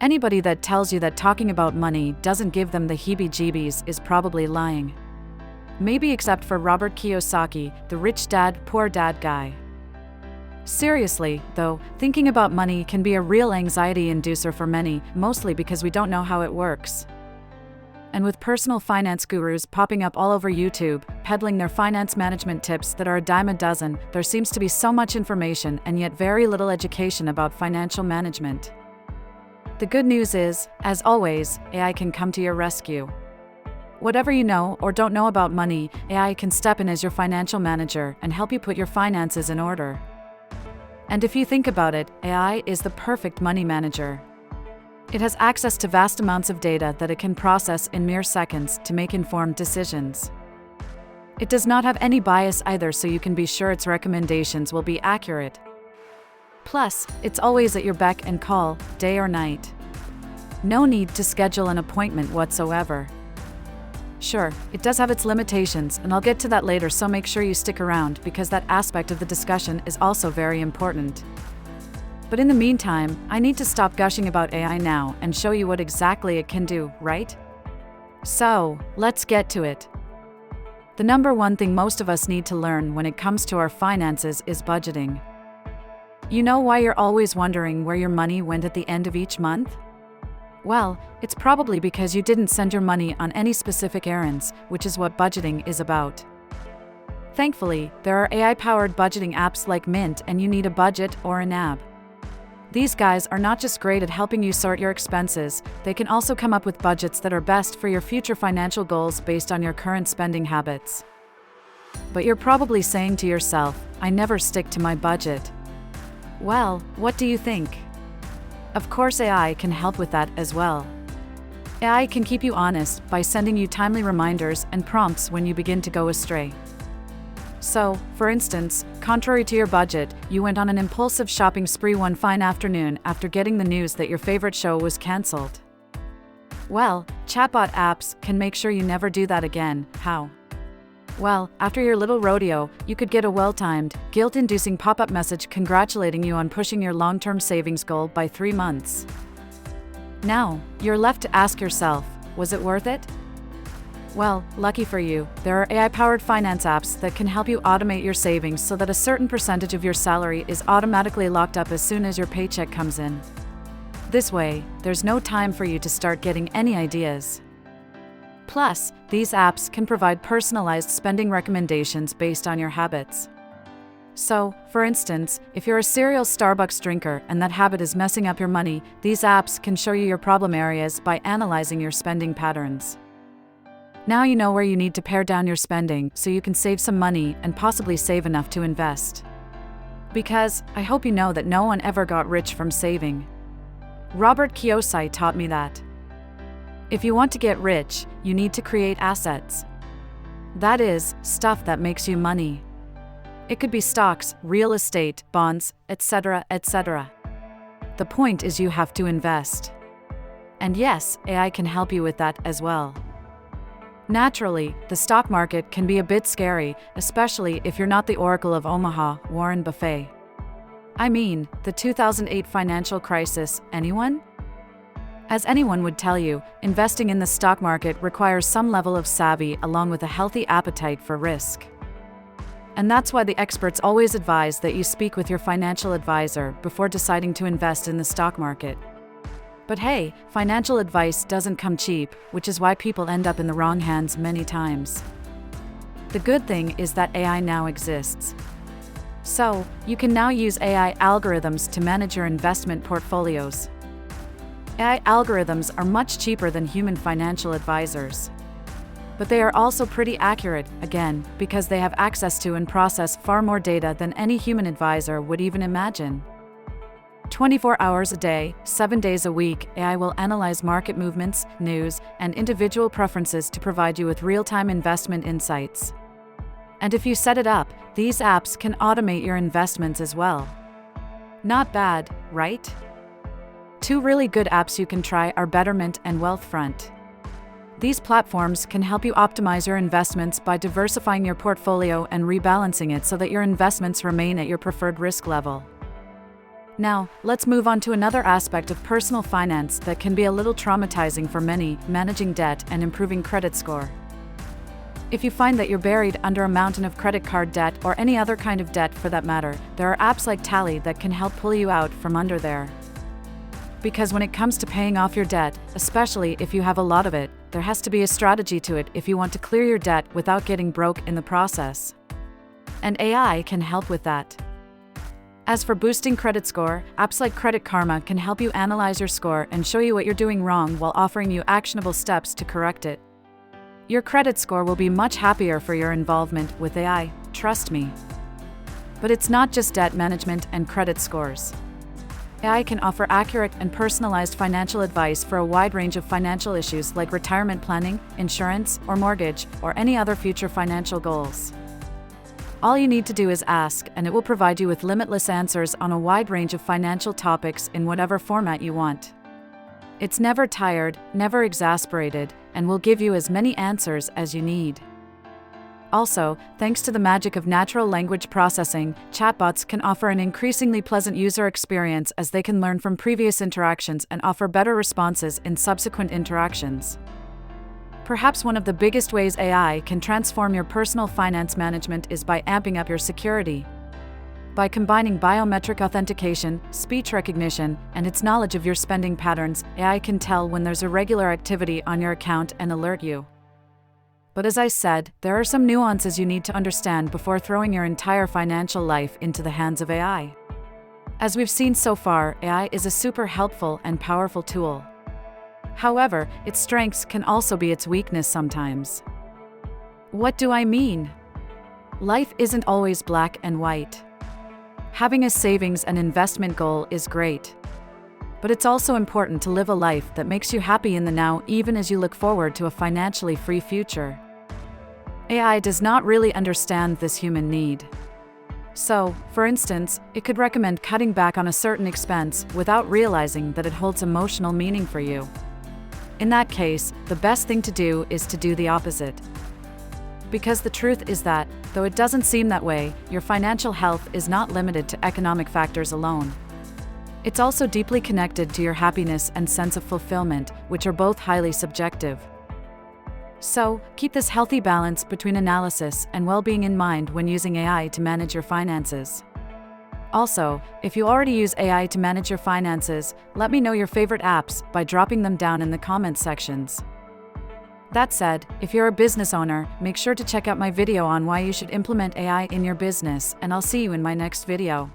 Anybody that tells you that talking about money doesn't give them the heebie-jeebies is probably lying. Maybe except for Robert Kiyosaki, the rich dad, poor dad guy. Seriously, though, thinking about money can be a real anxiety inducer for many, mostly because we don't know how it works. And with personal finance gurus popping up all over YouTube, peddling their finance management tips that are a dime a dozen, there seems to be so much information and yet very little education about financial management. The good news is, as always, AI can come to your rescue. Whatever you know or don't know about money, AI can step in as your financial manager and help you put your finances in order. And if you think about it, AI is the perfect money manager. It has access to vast amounts of data that it can process in mere seconds to make informed decisions. It does not have any bias either, so you can be sure its recommendations will be accurate. Plus, it's always at your beck and call, day or night. No need to schedule an appointment whatsoever. Sure, it does have its limitations, and I'll get to that later, so make sure you stick around because that aspect of the discussion is also very important. But in the meantime, I need to stop gushing about AI now and show you what exactly it can do, right? So, let's get to it. The number one thing most of us need to learn when it comes to our finances is budgeting. You know why you're always wondering where your money went at the end of each month? Well, it's probably because you didn't send your money on any specific errands, which is what budgeting is about. Thankfully, there are AI-powered budgeting apps like Mint, and you need a budget or a NAB. These guys are not just great at helping you sort your expenses, they can also come up with budgets that are best for your future financial goals based on your current spending habits. But you're probably saying to yourself, I never stick to my budget. Well, what do you think? Of course, AI can help with that as well. AI can keep you honest by sending you timely reminders and prompts when you begin to go astray. So, for instance, contrary to your budget, you went on an impulsive shopping spree one fine afternoon after getting the news that your favorite show was cancelled. Well, chatbot apps can make sure you never do that again. How? Well, after your little rodeo, you could get a well-timed, guilt-inducing pop-up message congratulating you on pushing your long-term savings goal by 3 months. Now, you're left to ask yourself, was it worth it? Well, lucky for you, there are AI-powered finance apps that can help you automate your savings so that a certain percentage of your salary is automatically locked up as soon as your paycheck comes in. This way, there's no time for you to start getting any ideas. Plus, these apps can provide personalized spending recommendations based on your habits. So, for instance, if you're a serial Starbucks drinker and that habit is messing up your money, these apps can show you your problem areas by analyzing your spending patterns. Now you know where you need to pare down your spending so you can save some money and possibly save enough to invest. Because, I hope you know that no one ever got rich from saving. Robert Kiyosaki taught me that. If you want to get rich, you need to create assets. That is, stuff that makes you money. It could be stocks, real estate, bonds, etc., etc. The point is you have to invest. And yes, AI can help you with that as well. Naturally, the stock market can be a bit scary, especially if you're not the Oracle of Omaha, Warren Buffett. I mean, the 2008 financial crisis, anyone? As anyone would tell you, investing in the stock market requires some level of savvy along with a healthy appetite for risk. And that's why the experts always advise that you speak with your financial advisor before deciding to invest in the stock market. But hey, financial advice doesn't come cheap, which is why people end up in the wrong hands many times. The good thing is that AI now exists. So, you can now use AI algorithms to manage your investment portfolios. AI algorithms are much cheaper than human financial advisors. But they are also pretty accurate, again, because they have access to and process far more data than any human advisor would even imagine. 24 hours a day, 7 days a week, AI will analyze market movements, news, and individual preferences to provide you with real-time investment insights. And if you set it up, these apps can automate your investments as well. Not bad, right? 2 really good apps you can try are Betterment and Wealthfront. These platforms can help you optimize your investments by diversifying your portfolio and rebalancing it so that your investments remain at your preferred risk level. Now, let's move on to another aspect of personal finance that can be a little traumatizing for many: managing debt and improving credit score. If you find that you're buried under a mountain of credit card debt or any other kind of debt for that matter, there are apps like Tally that can help pull you out from under there. Because when it comes to paying off your debt, especially if you have a lot of it, there has to be a strategy to it if you want to clear your debt without getting broke in the process. And AI can help with that. As for boosting credit score, apps like Credit Karma can help you analyze your score and show you what you're doing wrong while offering you actionable steps to correct it. Your credit score will be much happier for your involvement with AI, trust me. But it's not just debt management and credit scores. AI can offer accurate and personalized financial advice for a wide range of financial issues like retirement planning, insurance, or mortgage, or any other future financial goals. All you need to do is ask, and it will provide you with limitless answers on a wide range of financial topics in whatever format you want. It's never tired, never exasperated, and will give you as many answers as you need. Also, thanks to the magic of natural language processing, chatbots can offer an increasingly pleasant user experience as they can learn from previous interactions and offer better responses in subsequent interactions. Perhaps one of the biggest ways AI can transform your personal finance management is by amping up your security. By combining biometric authentication, speech recognition, and its knowledge of your spending patterns, AI can tell when there's irregular activity on your account and alert you. But as I said, there are some nuances you need to understand before throwing your entire financial life into the hands of AI. As we've seen so far, AI is a super helpful and powerful tool. However, its strengths can also be its weakness sometimes. What do I mean? Life isn't always black and white. Having a savings and investment goal is great. But it's also important to live a life that makes you happy in the now, even as you look forward to a financially free future. AI does not really understand this human need. So, for instance, it could recommend cutting back on a certain expense without realizing that it holds emotional meaning for you. In that case, the best thing to do is to do the opposite. Because the truth is that, though it doesn't seem that way, your financial health is not limited to economic factors alone. It's also deeply connected to your happiness and sense of fulfillment, which are both highly subjective. So, keep this healthy balance between analysis and well-being in mind when using AI to manage your finances. Also, if you already use AI to manage your finances, let me know your favorite apps by dropping them down in the comments sections. That said, if you're a business owner, make sure to check out my video on why you should implement AI in your business, and I'll see you in my next video.